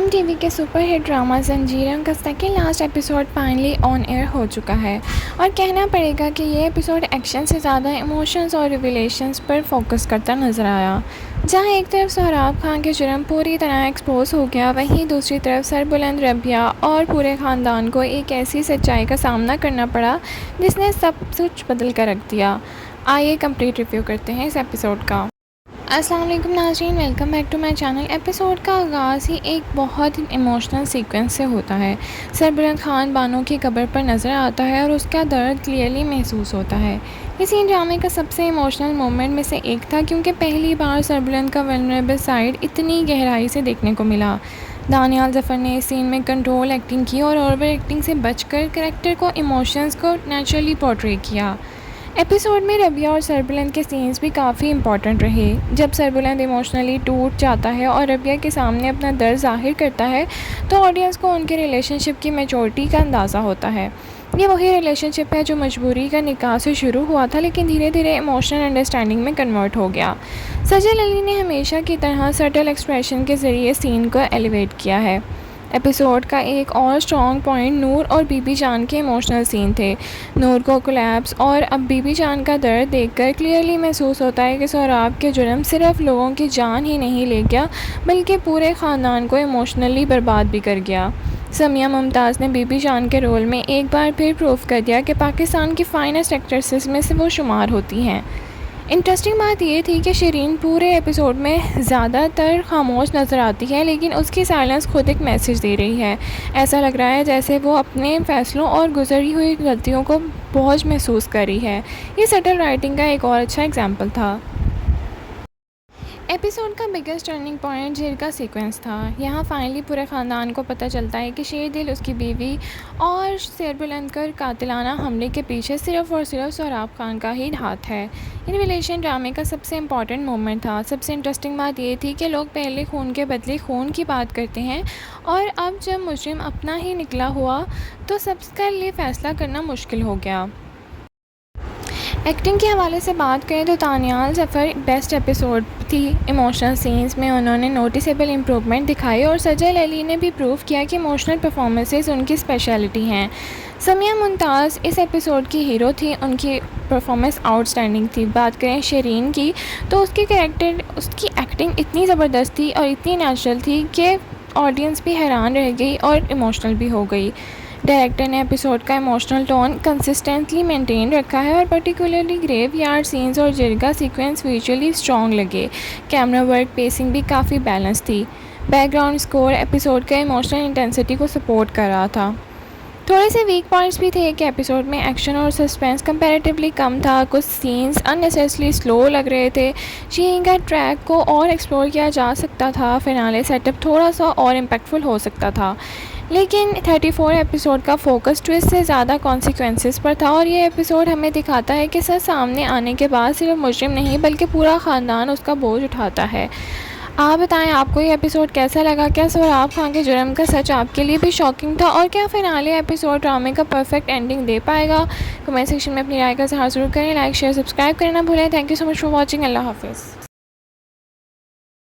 हम टीवी के superhit drama ज़ंजीर का second last episode finally on air हो चुका है और कहना पड़ेगा कि ये एपिसोड एक्शन से ज़्यादा इमोशंस और रिविलेशंस पर फोकस करता नज़र आया। जहाँ एक तरफ सोहराब खान के जुर्म पूरी तरह एक्सपोज हो गया, वहीं दूसरी तरफ सरबुलंद रबिया और पूरे ख़ानदान को एक ऐसी सच्चाई का सामना करना पड़ा जिसने सब कुछ बदल कर रख दिया। आइए कंप्लीट रिव्यू करते हैं इस एपिसोड का। अस्सलाम वालेकुम नाज़रीन, welcome back to my channel. Episode का आगाज़ ही एक बहुत इमोशनल सीक्वेंस से होता है। सरबुलंद खान बानो की कब्र पर नज़र आता है और उसका दर्द क्लियरली महसूस होता है। ये सीन ड्रामे का सबसे इमोशनल मोमेंट में से एक था, क्योंकि पहली बार सरबुलंद का वल्नरेबल साइड इतनी गहराई से देखने को मिला। दानियाल ज़फ़र ने इस सीन में कंट्रोल एक्टिंग की और ओवर एक्टिंग से बचकर करैक्टर को इमोशंस को नेचुरली पोर्ट्रे किया। एपिसोड में रबिया और सरबुलंद के सीन्स भी काफ़ी इंपॉर्टेंट रहे। जब सरबुलंद इमोशनली टूट जाता है और रबिया के सामने अपना दर्द जाहिर करता है तो ऑडियंस को उनके रिलेशनशिप की मैच्योरिटी का अंदाज़ा होता है। ये वही रिलेशनशिप है जो मजबूरी का निकाह से शुरू हुआ था, लेकिन धीरे धीरे इमोशनल अंडरस्टैंडिंग में कन्वर्ट हो गया। सजल अली ने हमेशा की तरह सटल एक्सप्रेशन के ज़रिए सीन को एलिवेट किया है। एपिसोड का एक और स्ट्रॉन्ग पॉइंट नूर और बीबी जान के इमोशनल सीन थे। नूर को कोलैप्स और अब बीबी जान का दर्द देखकर क्लियरली महसूस होता है कि सोहराब के जुर्म सिर्फ लोगों की जान ही नहीं ले गया, बल्कि पूरे ख़ानदान को इमोशनली बर्बाद भी कर गया। समिया मुमताज़ ने बीबी जान के रोल में एक बार फिर प्रूव कर दिया कि पाकिस्तान की फाइनेस्ट एक्ट्रेसेस में से वो शुमार होती हैं। इंटरेस्टिंग बात यह थी कि शिरीन पूरे एपिसोड में ज़्यादातर खामोश नज़र आती है, लेकिन उसकी साइलेंस खुद एक मैसेज दे रही है। ऐसा लग रहा है जैसे वो अपने फ़ैसलों और गुजरी हुई गलतियों को बोझ महसूस कर रही है। ये सटल राइटिंग का एक और अच्छा एग्जाम्पल था। एपिसोड का बिगेस्ट टर्निंग पॉइंट जेल का सीक्वेंस था। यहाँ फाइनली पूरे ख़ानदान को पता चलता है कि शेरदिल, उसकी बीवी और सरबुलंद कर कातिलाना हमले के पीछे सिर्फ़ और सिर्फ सोहराब खान का ही हाथ है। इन रिलेशन ड्रामे का सबसे इम्पॉर्टेंट मोमेंट था। सबसे इंटरेस्टिंग बात ये थी कि लोग पहले खून के बदले खून की बात करते हैं और अब जब मुजरिम अपना ही निकला हुआ तो सबके लिए फ़ैसला करना मुश्किल हो गया। एक्टिंग के हवाले से बात करें तो दानियाल ज़फ़र बेस्ट एपिसोड थी। इमोशनल सीन्स में उन्होंने नोटिसेबल इम्प्रूवमेंट दिखाई और सजल अली ने भी प्रूव किया कि इमोशनल परफॉर्मेंसेस उनकी स्पेशलिटी हैं। समिया मुमताज़ इस एपिसोड की हीरो थी, उनकी परफॉर्मेंस आउटस्टैंडिंग थी। बात करें शिरीन की तो उसकी एक्टिंग इतनी ज़बरदस्त थी और इतनी नेचुरल थी कि ऑडियंस भी हैरान रह गई और इमोशनल भी हो गई। डायरेक्टर ने एपिसोड का इमोशनल टोन कंसिस्टेंटली मेंटेन रखा है और पर्टिकुलरली ग्रेव यार्ड सीन्स और जिरगा सीक्वेंस विजुअली स्ट्रॉन्ग लगे। कैमरा वर्क, पेसिंग भी काफ़ी बैलेंस थी। बैकग्राउंड स्कोर एपिसोड का इमोशनल इंटेंसिटी को सपोर्ट कर रहा था। थोड़े से वीक पॉइंट्स भी थे कि एपिसोड में एक्शन और सस्पेंस कंपैरेटिवली कम था। कुछ सीन्स अननेसेसरली स्लो लग रहे थे। शीन का ट्रैक को और एक्सप्लोर किया जा सकता था। फिनाले सेटअप थोड़ा सा और इम्पैक्टफुल हो सकता था, लेकिन 34 एपिसोड का फोकस ट्विस्ट से ज़्यादा कॉन्सिक्वेंसेस पर था और ये एपिसोड हमें दिखाता है कि सच सामने आने के बाद सिर्फ मुजरिम नहीं बल्कि पूरा ख़ानदान उसका बोझ उठाता है। आप बताएं, आपको ये एपिसोड कैसा लगा? क्या सोहराब खान के जुर्म का सच आपके लिए भी शॉकिंग था और क्या फिनाले एपिसोड ड्रामे का परफेक्ट एंडिंग दे पाएगा? कमेंट सेक्शन में अपनी राय का इज़हार ज़रूर करें। लाइक, शेयर, सब्सक्राइब करना भूलें। Thank you so much for watching. अल्लाह हाफिज़।